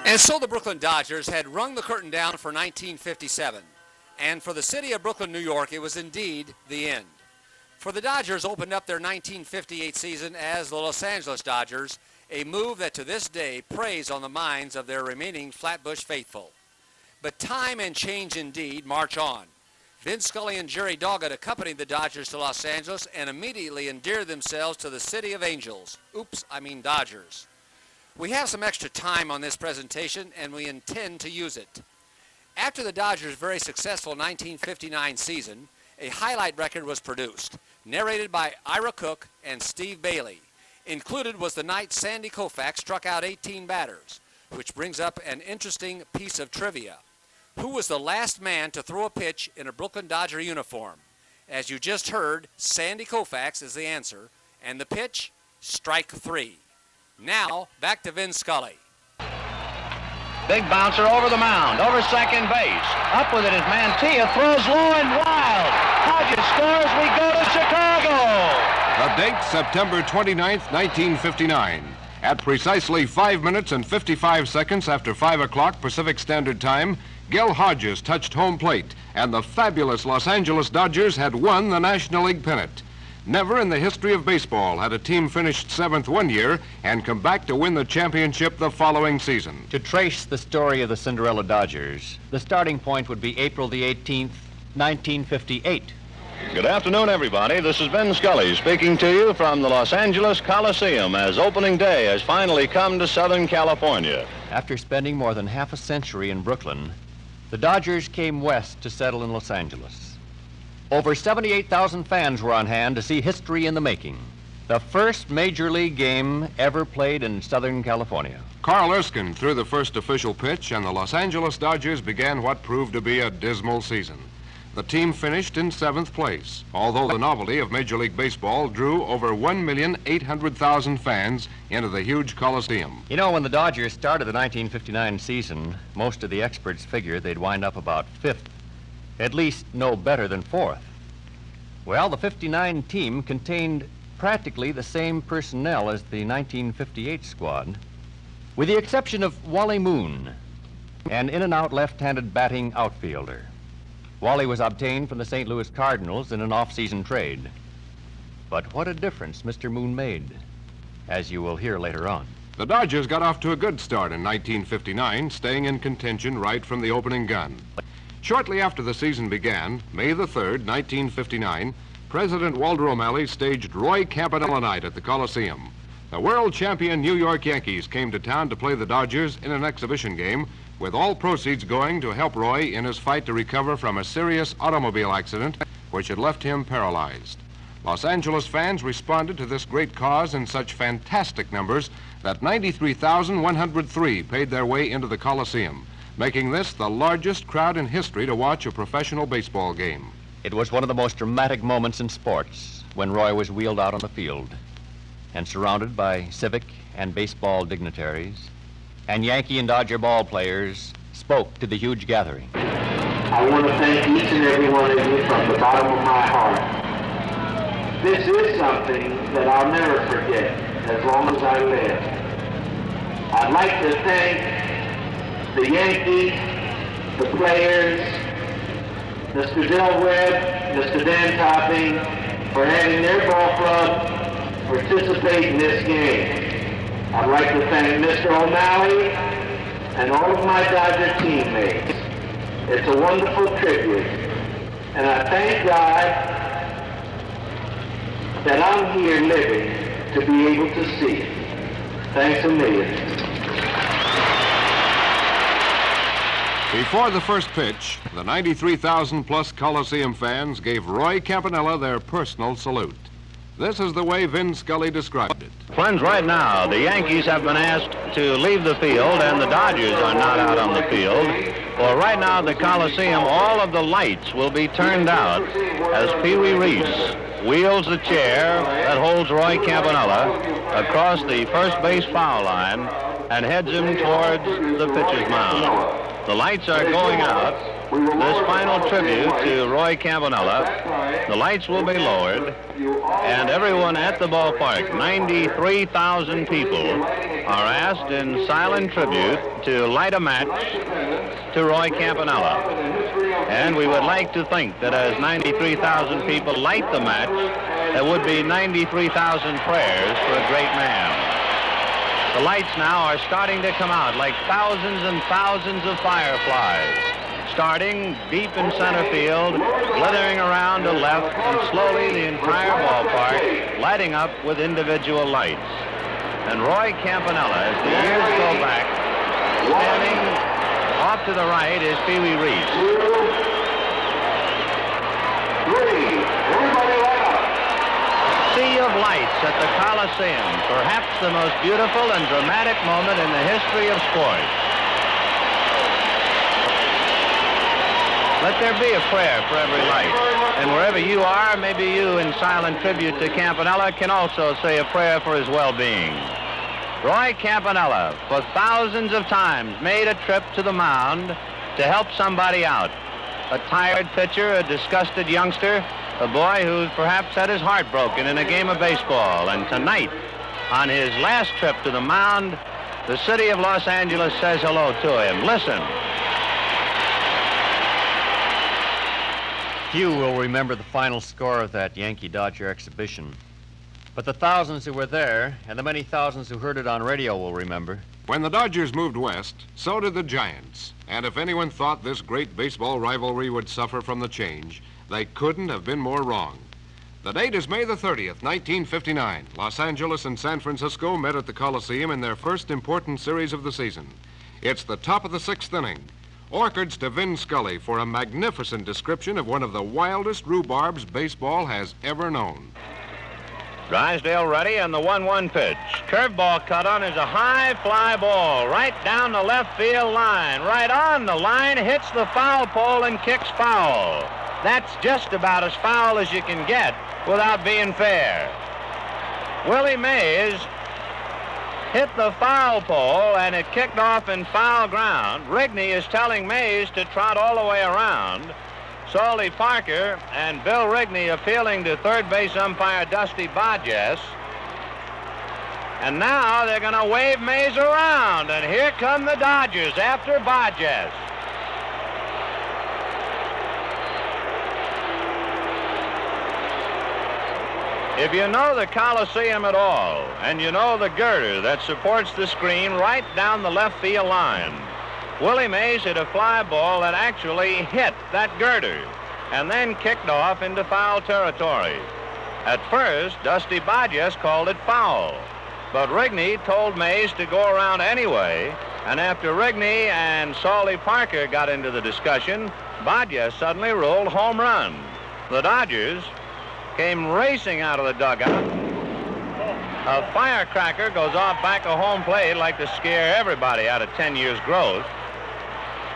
And so the Brooklyn Dodgers had rung the curtain down for 1957. And for the city of Brooklyn, New York, it was indeed the end. For the Dodgers opened up their 1958 season as the Los Angeles Dodgers, a move that to this day preys on the minds of their remaining Flatbush faithful. But time and change indeed march on. Vin Scully and Jerry Doggett accompanied the Dodgers to Los Angeles and immediately endeared themselves to the city of angels. Dodgers. We have some extra time on this presentation and we intend to use it. After the Dodgers' very successful 1959 season, a highlight record was produced, narrated by Ira Cook and Steve Bailey. Included was the night Sandy Koufax struck out 18 batters, which brings up an interesting piece of trivia. Who was the last man to throw a pitch in a Brooklyn Dodger uniform? As you just heard, Sandy Koufax is the answer, and the pitch, strike three. Now, back to Vin Scully. Big bouncer over the mound, over second base. Up with it is Mantilla, throws low and wild. Hodges scores, we go to Chicago. The date, September 29th, 1959. At precisely 5 minutes and 55 seconds after 5 o'clock Pacific Standard Time, Gil Hodges touched home plate, and the fabulous Los Angeles Dodgers had won the National League pennant. Never in the history of baseball had a team finished seventh one year and come back to win the championship the following season. To trace the story of the Cinderella Dodgers, the starting point would be April the 18th, 1958. Good afternoon, everybody. This is Vin Scully speaking to you from the Los Angeles Coliseum as opening day has finally come to Southern California. After spending more than half a century in Brooklyn, the Dodgers came west to settle in Los Angeles. Over 78,000 fans were on hand to see history in the making. The first major league game ever played in Southern California. Carl Erskine threw the first official pitch, and the Los Angeles Dodgers began what proved to be a dismal season. The team finished in seventh place, although the novelty of Major League Baseball drew over 1,800,000 fans into the huge Coliseum. You know, when the Dodgers started the 1959 season, most of the experts figured they'd wind up about fifth, at least no better than fourth. Well, the 59 team contained practically the same personnel as the 1958 squad, with the exception of Wally Moon, an in-and-out left-handed batting outfielder. Wally was obtained from the St. Louis Cardinals in an off-season trade. But what a difference Mr. Moon made, as you will hear later on. The Dodgers got off to a good start in 1959, staying in contention right from the opening gun. Shortly after the season began, May the 3rd, 1959, President Walter O'Malley staged Roy Campanella Night at the Coliseum. The world champion New York Yankees came to town to play the Dodgers in an exhibition game, with all proceeds going to help Roy in his fight to recover from a serious automobile accident which had left him paralyzed. Los Angeles fans responded to this great cause in such fantastic numbers that 93,103 paid their way into the Coliseum, making this the largest crowd in history to watch a professional baseball game. It was one of the most dramatic moments in sports when Roy was wheeled out on the field and surrounded by civic and baseball dignitaries, and Yankee and Dodger ball players spoke to the huge gathering. I want to thank each and every one of you from the bottom of my heart. This is something that I'll never forget as long as I live. I'd like to thank the Yankees, the players, Mr. Bill Webb, Mr. Dan Topping, for having their ball club participate in this game. I'd like to thank Mr. O'Malley and all of my Dodger teammates. It's a wonderful tribute, and I thank God that I'm here living to be able to see it. Thanks a million. Before the first pitch, the 93,000-plus Coliseum fans gave Roy Campanella their personal salute. This is the way Vin Scully described it. Friends, right now, the Yankees have been asked to leave the field, and the Dodgers are not out on the field. For right now, the Coliseum, all of the lights will be turned out as Pee Wee Reese wheels the chair that holds Roy Campanella across the first base foul line and heads him towards the pitcher's mound. The lights are going out. This final tribute to Roy Campanella. The lights will be lowered, and everyone at the ballpark, 93,000 people, are asked in silent tribute to light a match to Roy Campanella. And we would like to think that as 93,000 people light the match, there would be 93,000 prayers for a great man. The lights now are starting to come out like thousands and thousands of fireflies, starting deep in center field, slithering around to left, and slowly the entire ballpark lighting up with individual lights. And Roy Campanella, as the years go back, standing off to the right is Pee Wee Reese. 3, everybody light up. Sea of lights at the Coliseum, perhaps the most beautiful and dramatic moment in the history of sports. Let there be a prayer for every light. And wherever you are, maybe you, in silent tribute to Campanella, can also say a prayer for his well-being. Roy Campanella, for thousands of times, made a trip to the mound to help somebody out. A tired pitcher, a disgusted youngster, a boy who perhaps had his heart broken in a game of baseball. And tonight, on his last trip to the mound, the city of Los Angeles says hello to him. Listen. Few will remember the final score of that Yankee-Dodger exhibition. But the thousands who were there and the many thousands who heard it on radio will remember. When the Dodgers moved west, so did the Giants. And if anyone thought this great baseball rivalry would suffer from the change, they couldn't have been more wrong. The date is May the 30th, 1959. Los Angeles and San Francisco met at the Coliseum in their first important series of the season. It's the top of the 6th inning. Orchids to Vin Scully for a magnificent description of one of the wildest rhubarbs baseball has ever known. Drysdale ready, and the 1-1 pitch. Curveball cut on is a high fly ball right down the left field line. Right on the line, hits the foul pole and kicks foul. That's just about as foul as you can get without being fair. Willie Mays hit the foul pole, and it kicked off in foul ground. Wrigley is telling Mays to trot all the way around. Solly Parker and Bill Wrigley appealing to third base umpire Dusty Bodges. And now they're going to wave Mays around, and here come the Dodgers after Bodges. If you know the Coliseum at all, and you know the girder that supports the screen right down the left field line, Willie Mays hit a fly ball that actually hit that girder and then kicked off into foul territory. At first, Dusty Bodges called it foul, but Wrigley told Mays to go around anyway, and after Wrigley and Solly Parker got into the discussion, Bodges suddenly ruled home run. The Dodgers came racing out of the dugout. A firecracker goes off back of home plate like to scare everybody out of 10 years' growth.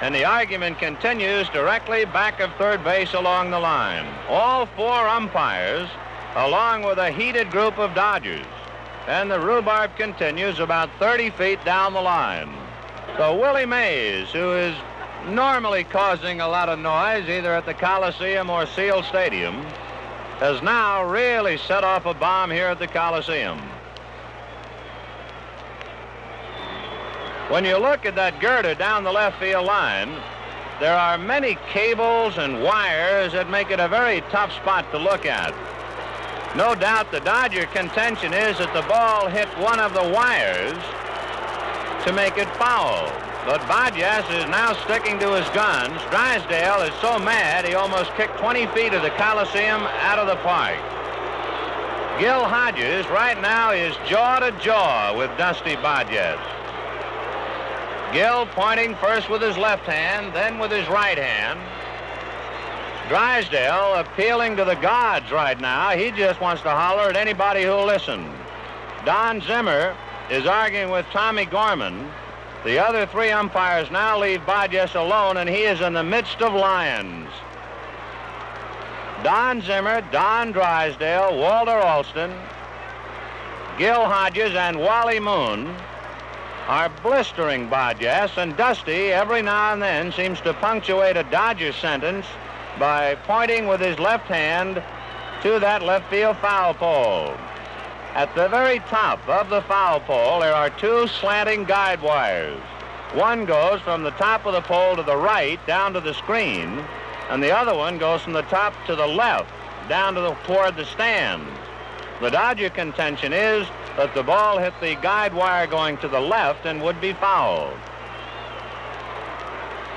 And the argument continues directly back of third base along the line. All 4 umpires, along with a heated group of Dodgers. And the rhubarb continues about 30 feet down the line. So Willie Mays, who is normally causing a lot of noise either at the Coliseum or Seal Stadium, has now really set off a bomb here at the Coliseum. When you look at that girder down the left field line, there are many cables and wires that make it a very tough spot to look at. No doubt the Dodger contention is that the ball hit one of the wires to make it foul. But Bodges is now sticking to his guns. Drysdale is so mad he almost kicked 20 feet of the Coliseum out of the park. Gil Hodges right now is jaw to jaw with Dusty Bodges. Gil pointing first with his left hand, then with his right hand. Drysdale appealing to the gods right now. He just wants to holler at anybody who'll listen. Don Zimmer is arguing with Tommy Gorman. The other 3 umpires now leave Bodges alone, and he is in the midst of lions. Don Zimmer, Don Drysdale, Walter Alston, Gil Hodges, and Wally Moon are blistering Bodges, and Dusty every now and then seems to punctuate a Dodger sentence by pointing with his left hand to that left field foul pole. At the very top of the foul pole, there are two slanting guide wires. One goes from the top of the pole to the right down to the screen, and the other one goes from the top to the left down to toward the stands. The Dodger contention is that the ball hit the guide wire going to the left and would be fouled.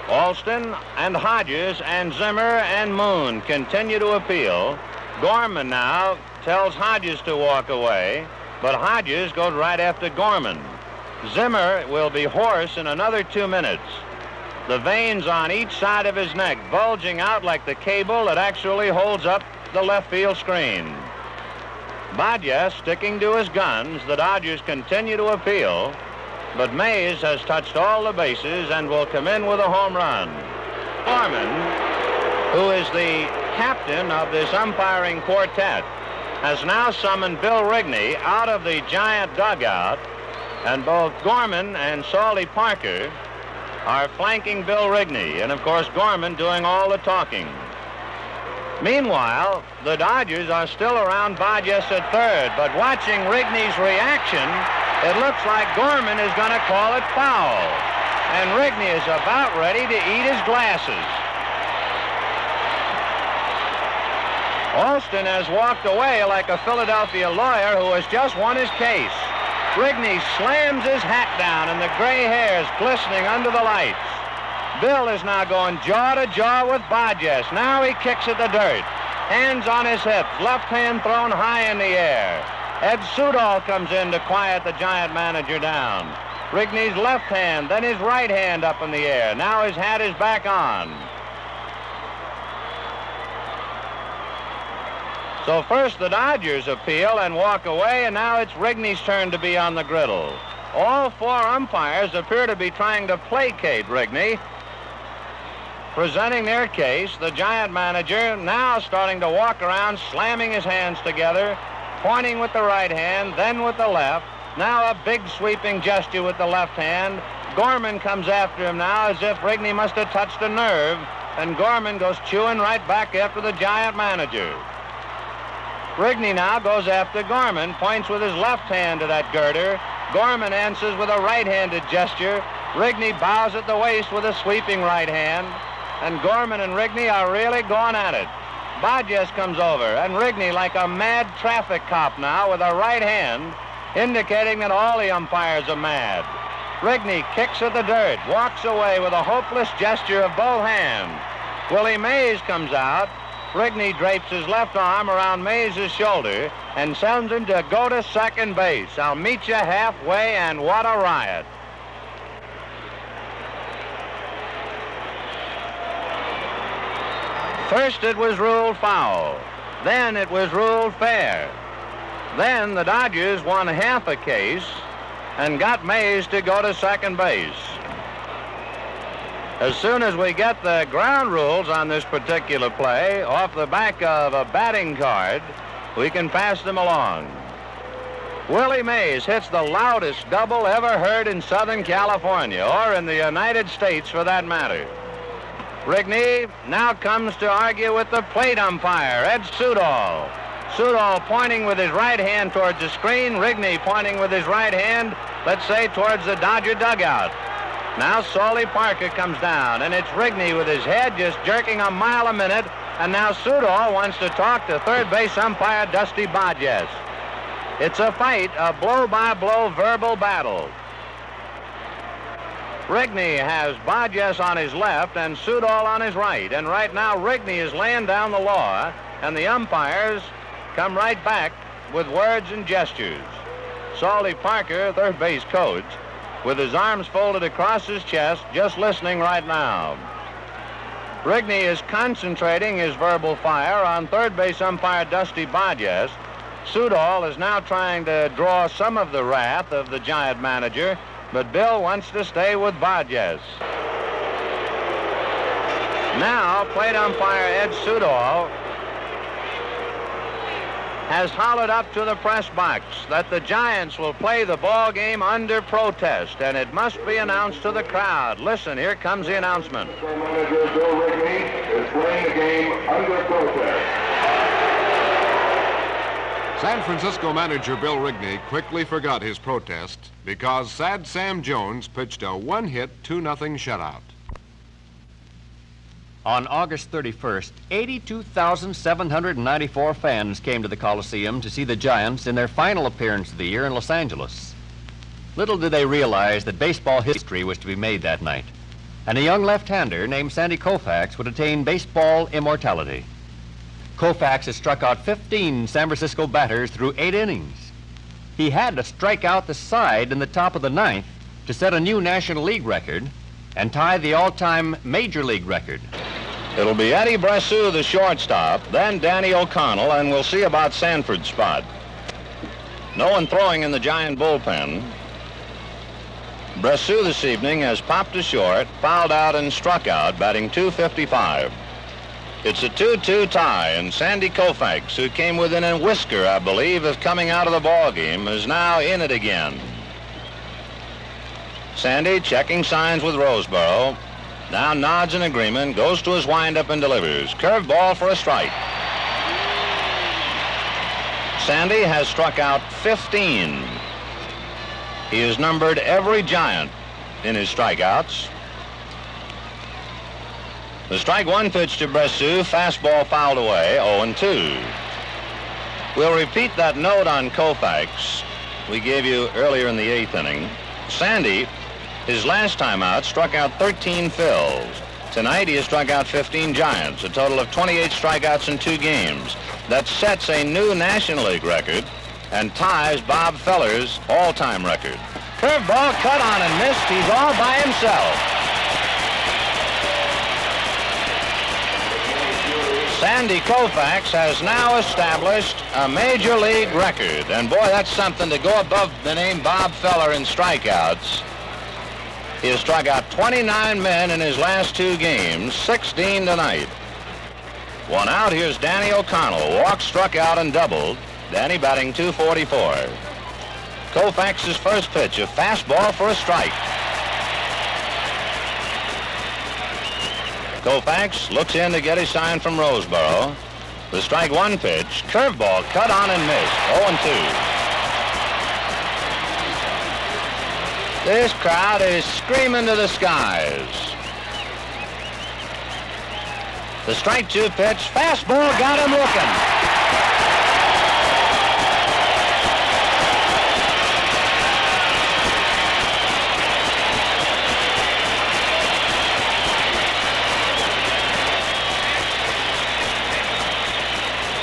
Alston and Hodges and Zimmer and Moon continue to appeal. Gorman now tells Hodges to walk away, but Hodges goes right after Gorman. Zimmer will be hoarse in another 2 minutes. The veins on each side of his neck bulging out like the cable that actually holds up the left field screen. Bodges sticking to his guns. The Dodgers continue to appeal, but Mays has touched all the bases and will come in with a home run. Gorman, who is the captain of this umpiring quartet, has now summoned Bill Wrigley out of the Giant dugout, and both Gorman and Salty Parker are flanking Bill Wrigley, and of course Gorman doing all the talking. Meanwhile, the Dodgers are still around Bodges at third, but watching Wrigley's reaction, it looks like Gorman is going to call it foul, and Wrigley is about ready to eat his glasses. Alston has walked away like a Philadelphia lawyer who has just won his case. Wrigley slams his hat down and the gray hairs glistening under the lights. Bill is now going jaw to jaw with Bodges. Now he kicks at the dirt. Hands on his hips, left hand thrown high in the air. Ed Sudol comes in to quiet the Giant manager down. Wrigley's left hand, then his right hand up in the air. Now his hat is back on. So first the Dodgers appeal and walk away, and now it's Wrigley's turn to be on the griddle. All four umpires appear to be trying to placate Wrigley. Presenting their case, the Giant manager now starting to walk around, slamming his hands together, pointing with the right hand, then with the left. Now a big sweeping gesture with the left hand. Gorman comes after him now as if Wrigley must have touched a nerve, and Gorman goes chewing right back after the Giant manager. Wrigley now goes after Gorman, points with his left hand to that girder. Gorman answers with a right-handed gesture. Wrigley bows at the waist with a sweeping right hand, and Gorman and Wrigley are really going at it. Bodges comes over, and Wrigley, like a mad traffic cop now, with a right hand, indicating that all the umpires are mad. Wrigley kicks at the dirt, walks away with a hopeless gesture of both hands. Willie Mays comes out. Wrigley drapes his left arm around Mays' shoulder and sends him to go to second base. I'll meet you halfway, and what a riot. First it was ruled foul. Then it was ruled fair. Then the Dodgers won half a case and got Mays to go to second base. As soon as we get the ground rules on this particular play off the back of a batting card, we can pass them along. Willie Mays hits the loudest double ever heard in Southern California, or in the United States for that matter. Wrigley now comes to argue with the plate umpire, Ed Sudol. Sudol pointing with his right hand towards the screen, Wrigley pointing with his right hand, let's say, towards the Dodger dugout. Now Salty Parker comes down, and it's Wrigley with his head just jerking a mile a minute, and now Sudol wants to talk to third base umpire Dusty Bodges. It's a fight, a blow-by-blow verbal battle. Wrigley has Bodges on his left and Sudol on his right, and right now Wrigley is laying down the law, and the umpires come right back with words and gestures. Salty Parker, third base coach, with his arms folded across his chest, just listening right now. Wrigley is concentrating his verbal fire on third base umpire Dusty Bodges. Sudol is now trying to draw some of the wrath of the Giant manager, but Bill wants to stay with Bodges. Now, plate umpire Ed Sudol has hollered up to the press box that the Giants will play the ball game under protest, and it must be announced to the crowd. Listen, here comes the announcement. Manager Bill Wrigley is playing the game under protest. San Francisco manager Bill Wrigley quickly forgot his protest because Sad Sam Jones pitched a one-hit 2-0 shutout. On August 31st, 82,794 fans came to the Coliseum to see the Giants in their final appearance of the year in Los Angeles. Little did they realize that baseball history was to be made that night, and a young left-hander named Sandy Koufax would attain baseball immortality. Koufax has struck out 15 San Francisco batters through 8 innings. He had to strike out the side in the top of the ninth to set a new National League record and tie the all-time Major League record. It'll be Eddie Bressu, the shortstop, then Danny O'Connell, and we'll see about Sanford's spot. No one throwing in the Giant bullpen. Bressu this evening has popped to short, fouled out, and struck out, batting .255. It's a 2-2 tie, and Sandy Koufax, who came within a whisker, I believe, of coming out of the ball game, is now in it again. Sandy checking signs with Roseboro. Now nods in agreement, goes to his windup and delivers. Curveball for a strike. Sandy has struck out 15. He has numbered every Giant in his strikeouts. The strike one pitch to Bressu, fastball fouled away, 0-2. We'll repeat that note on Koufax we gave you earlier in the 8th inning. Sandy, his last time out, struck out 13 Phils. Tonight he has struck out 15 Giants, a total of 28 strikeouts in 2 games. That sets a new National League record and ties Bob Feller's all-time record. Curveball cut on and missed. He's all by himself. Sandy Koufax has now established a Major League record. And boy, that's something to go above the name Bob Feller in strikeouts. He has struck out 29 men in his last 2 games, 16 tonight. One out, here's Danny O'Connell. Walked, struck out, and doubled. Danny batting .244. Koufax's first pitch, a fastball for a strike. Koufax looks in to get his sign from Roseboro. The strike one pitch, curveball cut on and missed, 0-2. This crowd is screaming to the skies. The strike two pitch, fastball got him looking.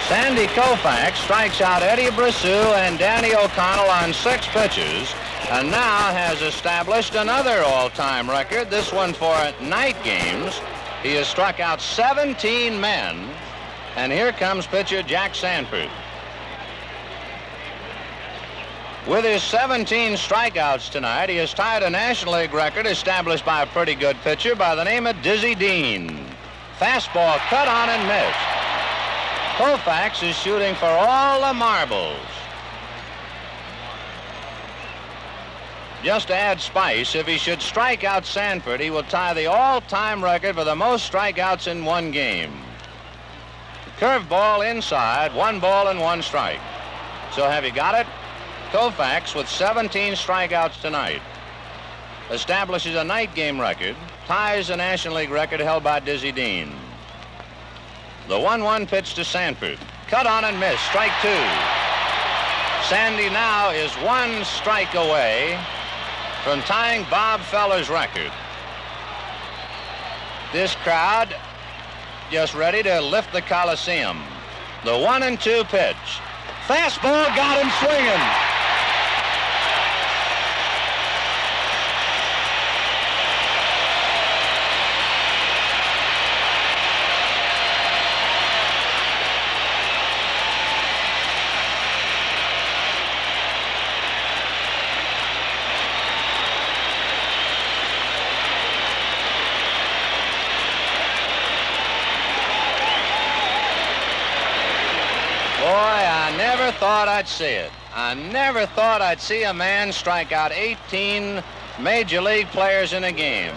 Sandy Koufax strikes out Eddie Bressu and Danny O'Connell on 6 pitches, and now has established another all-time record, this one for night games. He has struck out 17 men, and here comes pitcher Jack Sanford. With his 17 strikeouts tonight, he has tied a National League record established by a pretty good pitcher by the name of Dizzy Dean. Fastball cut on and missed. Koufax is shooting for all the marbles. Just to add spice, if he should strike out Sanford, he will tie the all-time record for the most strikeouts in one game. Curveball inside, 1 ball and 1 strike. So have you got it? Koufax, with 17 strikeouts tonight, establishes a night game record, ties the National League record held by Dizzy Dean. The 1-1 pitch to Sanford. Cut on and missed, strike 2. Sandy now is 1 strike away from tying Bob Feller's record. This crowd just ready to lift the Coliseum. The 1-2 pitch. Fastball got him swinging. Boy, I never thought I'd see it. I never thought I'd see a man strike out 18 major league players in a game.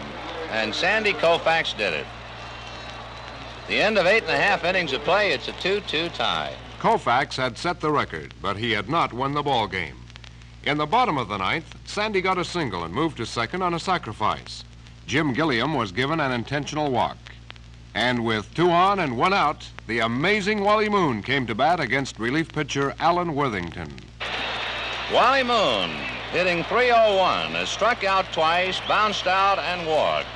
And Sandy Koufax did it. The end of 8.5 innings of play, it's a 2-2 tie. Koufax had set the record, but he had not won the ball game. In the bottom of the ninth, Sandy got a single and moved to second on a sacrifice. Jim Gilliam was given an intentional walk. And with 2 on and 1 out, the amazing Wally Moon came to bat against relief pitcher Alan Worthington. Wally Moon, hitting .301, has struck out twice, bounced out, and walked.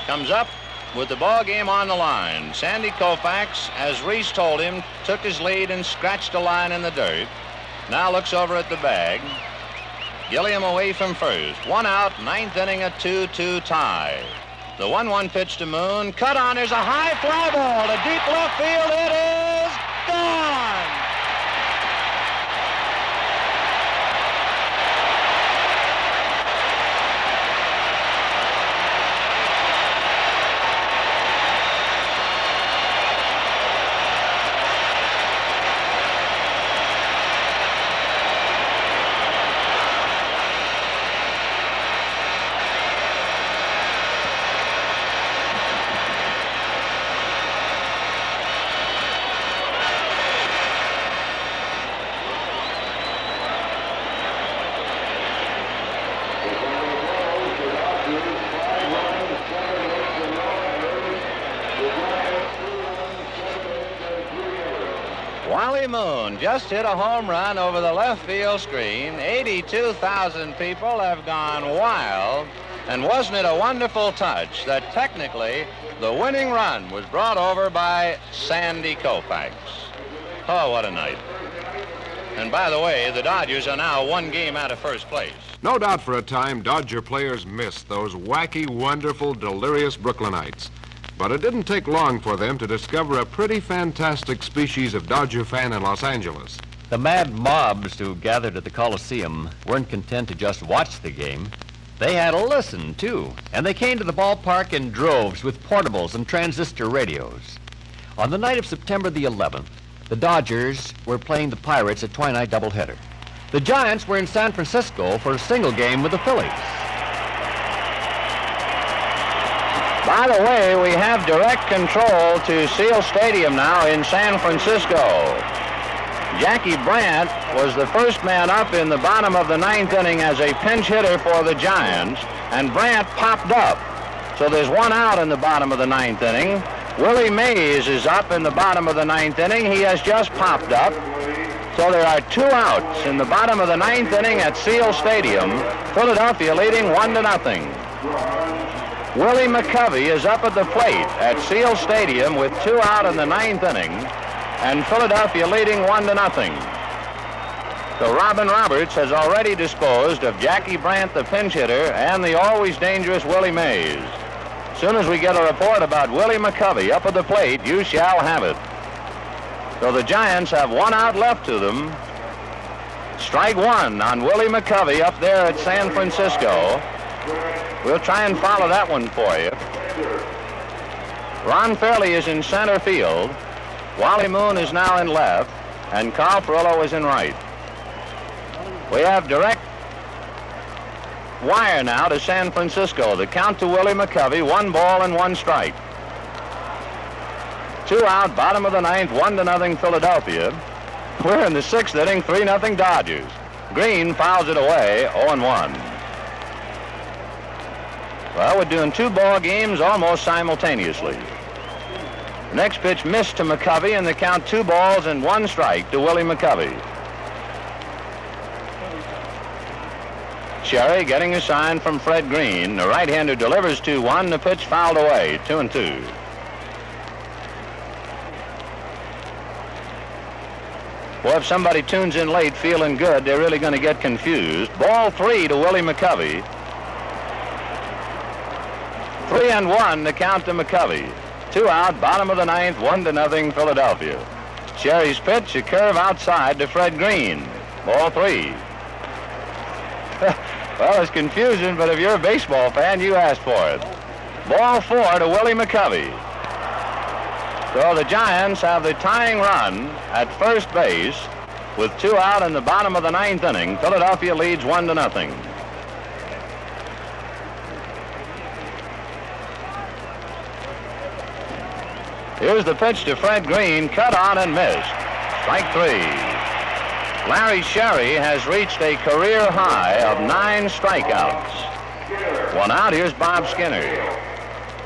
Comes up with the ball game on the line. Sandy Koufax, as Reese told him, took his lead and scratched a line in the dirt. Now looks over at the bag. Gilliam away from first. 1 out, 9th inning, a 2-2 tie. The 1-1 pitch to Moon. Cut on, there's a high fly ball to deep left field. It is gone! Wally Moon just hit a home run over the left field screen. 82,000 people have gone wild. And wasn't it a wonderful touch that technically the winning run was brought over by Sandy Koufax? Oh, what a night. And by the way, the Dodgers are now 1 game out of first place. No doubt for a time, Dodger players missed those wacky, wonderful, delirious Brooklynites. But it didn't take long for them to discover a pretty fantastic species of Dodger fan in Los Angeles. The mad mobs who gathered at the Coliseum weren't content to just watch the game. They had a listen, too, and they came to the ballpark in droves with portables and transistor radios. On the night of September the 11th, the Dodgers were playing the Pirates at twilight doubleheader. The Giants were in San Francisco for a single game with the Phillies. By the way, we have direct control to Seal Stadium now in San Francisco. Jackie Brandt was the first man up in the bottom of the 9th inning as a pinch hitter for the Giants, and Brandt popped up. So there's 1 out in the bottom of the 9th inning. Willie Mays is up in the bottom of the 9th inning. He has just popped up. So there are 2 outs in the bottom of the 9th inning at Seal Stadium. Philadelphia leading 1-0. Willie McCovey is up at the plate at Seal Stadium with 2 out in the 9th inning, and Philadelphia leading 1-0. So Robin Roberts has already disposed of Jackie Brandt, the pinch hitter, and the always dangerous Willie Mays. As soon as we get a report about Willie McCovey up at the plate, you shall have it. So the Giants have 1 out left to them. Strike 1 on Willie McCovey up there at San Francisco. We'll try and follow that one for you. Ron Fairley is in center field. Wally Moon is now in left, and Carl Furillo is in right. We have direct wire now to San Francisco. The count to Willie McCovey, 1 ball and 1 strike. 2 out, bottom of the 9th, 1-0 Philadelphia. We're in the 6th inning, 3-0 Dodgers. Green fouls it away, 0-1. Well, we're doing 2 ball games almost simultaneously. Next pitch missed to McCovey, and the count 2 balls and 1 strike to Willie McCovey. Sherry getting a sign from Fred Green. The right-hander delivers 2-1. The pitch fouled away, 2-2. Well, if somebody tunes in late feeling good, they're really going to get confused. Ball 3 to Willie McCovey. 3-1, the count to McCovey. 2 out, bottom of the 9th, 1-0 Philadelphia. Sherry's pitch, a curve outside to Fred Green. Ball 3. Well, it's confusion, but if you're a baseball fan, you asked for it. Ball 4 to Willie McCovey. So the Giants have the tying run at first base. With 2 out in the bottom of the 9th inning, Philadelphia leads 1-0. Here's the pitch to Fred Green, cut on and missed. Strike 3. Larry Sherry has reached a career high of 9 strikeouts. 1 out, here's Bob Skinner.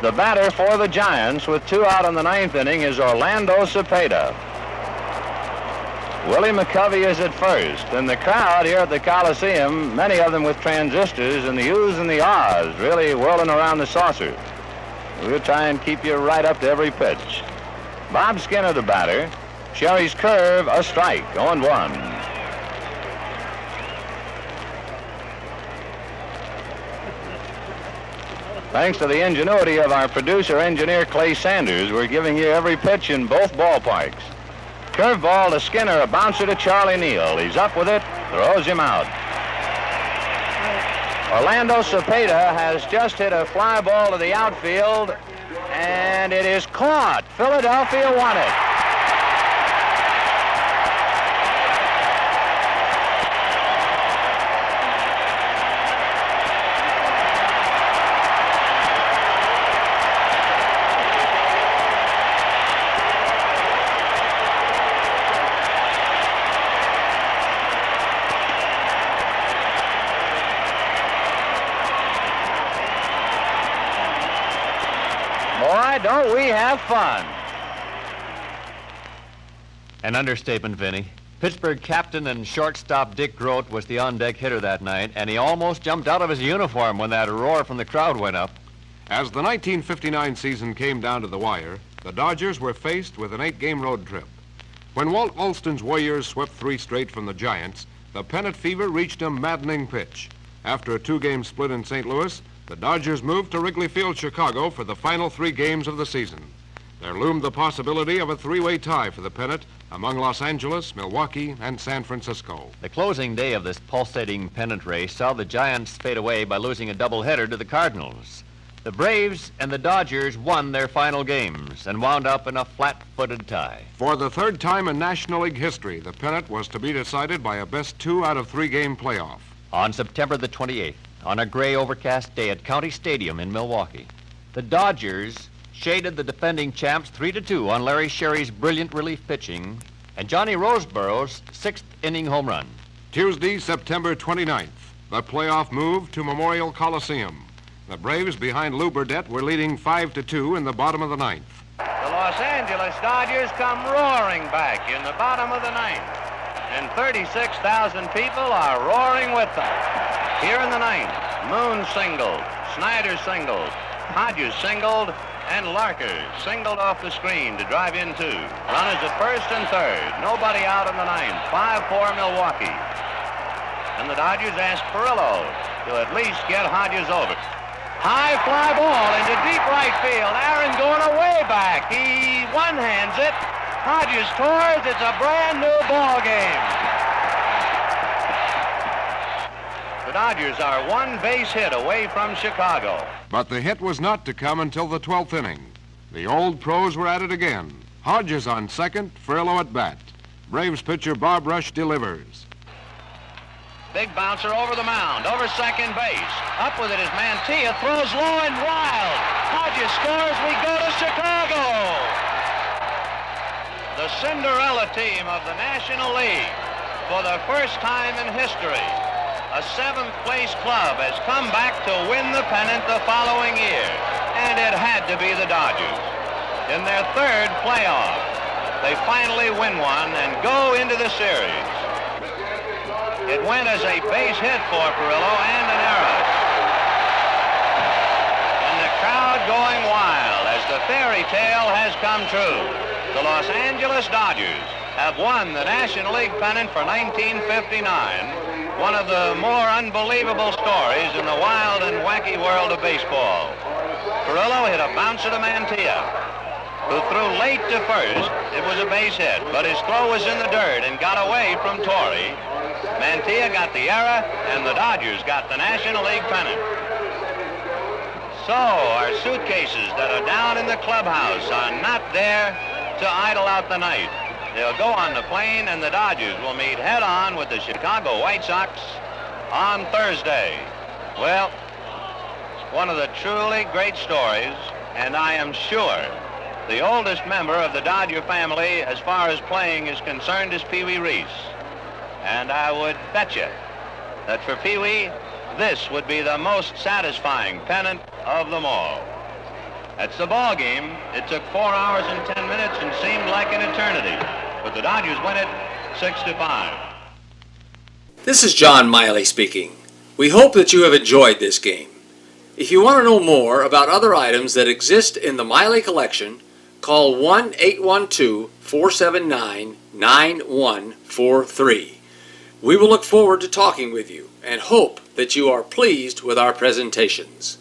The batter for the Giants with 2 out in the 9th inning is Orlando Cepeda. Willie McCovey is at first, and the crowd here at the Coliseum, many of them with transistors and the U's and the R's really whirling around the saucer. We'll try and keep you right up to every pitch. Bob Skinner, the batter. Sherry's curve, a strike, 0-1. Thanks to the ingenuity of our producer-engineer Clay Sanders, we're giving you every pitch in both ballparks. Curveball to Skinner, a bouncer to Charlie Neal. He's up with it, throws him out. Orlando Cepeda has just hit a fly ball to the outfield, and it is caught. Philadelphia won it. Boy, don't we have fun. An understatement, Vinny. Pittsburgh captain and shortstop Dick Grote was the on-deck hitter that night, and he almost jumped out of his uniform when that roar from the crowd went up. As the 1959 season came down to the wire, the Dodgers were faced with an 8-game road trip. When Walt Alston's Warriors swept 3 straight from the Giants, the pennant fever reached a maddening pitch. After a 2-game split in St. Louis, the Dodgers moved to Wrigley Field, Chicago for the final 3 games of the season. There loomed the possibility of a 3-way tie for the pennant among Los Angeles, Milwaukee, and San Francisco. The closing day of this pulsating pennant race saw the Giants fade away by losing a doubleheader to the Cardinals. The Braves and the Dodgers won their final games and wound up in a flat-footed tie. For the 3rd time in National League history, the pennant was to be decided by a best 2 out of 3 game playoff. On September the 28th, on a gray overcast day at County Stadium in Milwaukee, the Dodgers shaded the defending champs 3-2 on Larry Sherry's brilliant relief pitching and Johnny Roseborough's 6th inning home run. Tuesday, September 29th, the playoff moved to Memorial Coliseum. The Braves behind Lou Burdett were leading 5-2 in the bottom of the 9th. The Los Angeles Dodgers come roaring back in the bottom of the 9th, and 36,000 people are roaring with them. Here in the 9th, Moon singled, Snyder singled, Hodges singled, and Larker singled off the screen to drive in 2. Runners at first and third. Nobody out in the 9th. 5-4 Milwaukee. And the Dodgers asked Perillo to at least get Hodges over. High fly ball into deep right field. Aaron going away back. He one-hands it. Hodges scores. It's a brand new ball game. The Dodgers are 1 base hit away from Chicago. But the hit was not to come until the 12th inning. The old pros were at it again. Hodges on second, Furlow at bat. Braves pitcher Bob Rush delivers. Big bouncer over the mound, over second base. Up with it is Mantilla, throws low and wild. Hodges scores, we go to Chicago. The Cinderella team of the National League, for the first time in history, a 7th-place club has come back to win the pennant the following year, and it had to be the Dodgers. In their 3rd playoff, they finally win one and go into the series. It went as a base hit for Perillo and an error. And the crowd going wild as the fairy tale has come true. The Los Angeles Dodgers have won the National League pennant for 1959. One of the more unbelievable stories in the wild and wacky world of baseball. Perillo hit a bouncer to Mantilla, who threw late to first. It was a base hit, but his throw was in the dirt and got away from Torrey. Mantilla got the error, and the Dodgers got the National League pennant. So our suitcases that are down in the clubhouse are not there to idle out the night. They'll go on the plane, and the Dodgers will meet head-on with the Chicago White Sox on Thursday. Well, one of the truly great stories, and I am sure the oldest member of the Dodger family as far as playing is concerned is Pee Wee Reese. And I would bet you that for Pee Wee, this would be the most satisfying pennant of them all. That's the ball game. It took 4 hours and 10 minutes and seemed like an eternity. But the Dodgers win it 6-5. This is John Miley speaking. We hope that you have enjoyed this game. If you want to know more about other items that exist in the Miley collection, call 1-812-479-9143. We will look forward to talking with you and hope that you are pleased with our presentations.